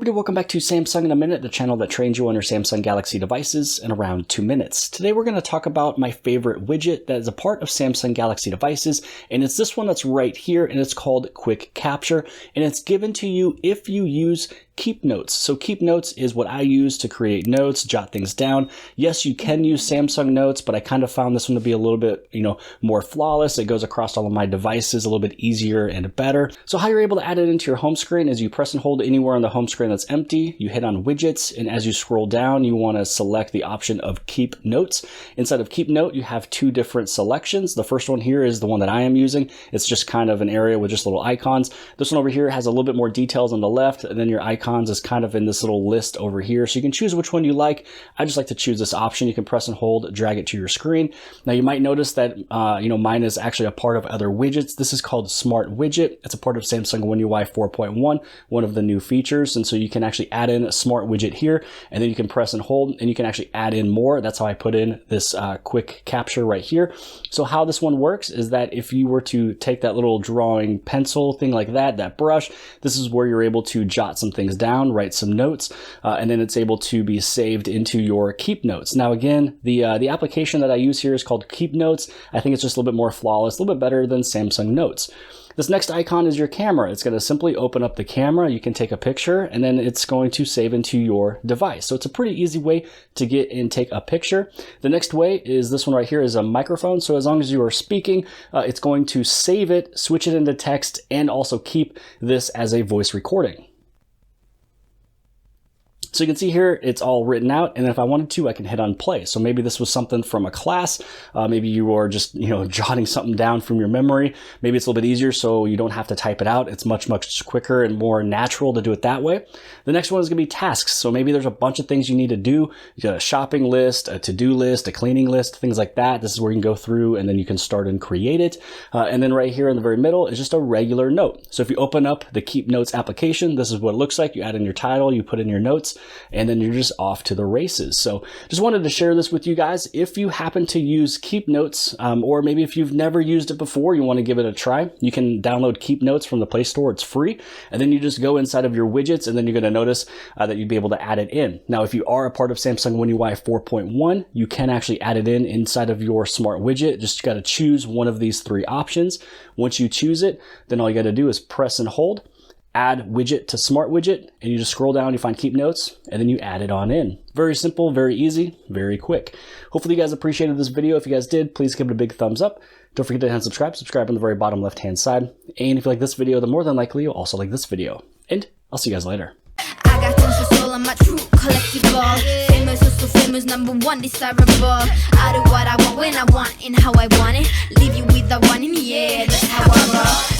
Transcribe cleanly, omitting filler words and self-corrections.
everybody, welcome back to Samsung in a Minute, the channel that trains you on your Samsung Galaxy devices in around 2 minutes. Today we're going to talk about my favorite widget that is a part of Samsung Galaxy devices, and it's this one that's right here, and it's called Quick Capture, and it's given to you if you use Keep Notes. So Keep Notes is what I use to create notes, jot things down. Yes, you can use Samsung Notes, but I kind of found this one to be a little bit, more flawless. It goes across all of my devices a little bit easier and better. So how you're able to add it into your home screen is you press and hold anywhere on the home screen that's empty, you hit on widgets, and as you scroll down, you want to select the option of Keep Notes. Inside of Keep Note, you have two different selections. The first one here is the one that I am using. It's just kind of an area with just little icons. This one over here has a little bit more details on the left, and then your icons is kind of in this little list over here. So you can choose which one you like. I just like to choose this option. You can press and hold, drag it to your screen. Now you might notice that, mine is actually a part of other widgets. This is called Smart Widget. It's a part of Samsung One UI 4.1, one of the new features. And so you can actually add in a Smart Widget here, and then you can press and hold, and you can actually add in more. That's how I put in this quick capture right here. So how this one works is that if you were to take that little drawing pencil thing like that brush, this is where you're able to jot some things down, write some notes, and then it's able to be saved into your Keep Notes. Now again, the application that I use here is called Keep Notes. I think it's just a little bit more flawless, a little bit better than Samsung Notes. This next icon is your camera. It's going to simply open up the camera. You can take a picture, and then it's going to save into your device. So it's a pretty easy way to get and take a picture. The next way is this one right here is a microphone. So as long as you are speaking, it's going to save it, switch it into text, and also keep this as a voice recording. So you can see here, it's all written out, and if I wanted to, I can hit on play. So maybe this was something from a class. Maybe you are just, jotting something down from your memory. Maybe it's a little bit easier, so you don't have to type it out. It's much, much quicker and more natural to do it that way. The next one is gonna be tasks. So maybe there's a bunch of things you need to do. You got a shopping list, a to-do list, a cleaning list, things like that. This is where you can go through, and then you can start and create it. And then right here in the very middle is just a regular note. So if you open up the Keep Notes application, this is what it looks like. You add in your title, you put in your notes, and then you're just off to the races. So just wanted to share this with you guys. If you happen to use Keep Notes, or maybe if you've never used it before, you want to give it a try, you can download Keep Notes from the Play Store. It's free. And then you just go inside of your widgets, and then you're going to notice that you'd be able to add it in. Now, if you are a part of Samsung One UI 4.1, you can actually add it in inside of your Smart Widget. Just got to choose one of these three options. Once you choose it, then all you got to do is press and hold, add widget to Smart Widget, and you just scroll down, you find Keep Notes, and then you add it on in. Very simple, very easy, very quick. Hopefully you guys appreciated this video. If you guys did, please give it a big thumbs up. Don't forget to hit subscribe on the very bottom left-hand side. And if you like this video, then more than likely you'll also like this video. And I'll see you guys later. I got tons of soul, I'm a true collectible. Famous, so famous, #1 desirable. I do what I want, when I want, and how I want it. Leave you with the one in the air, that's how I roll.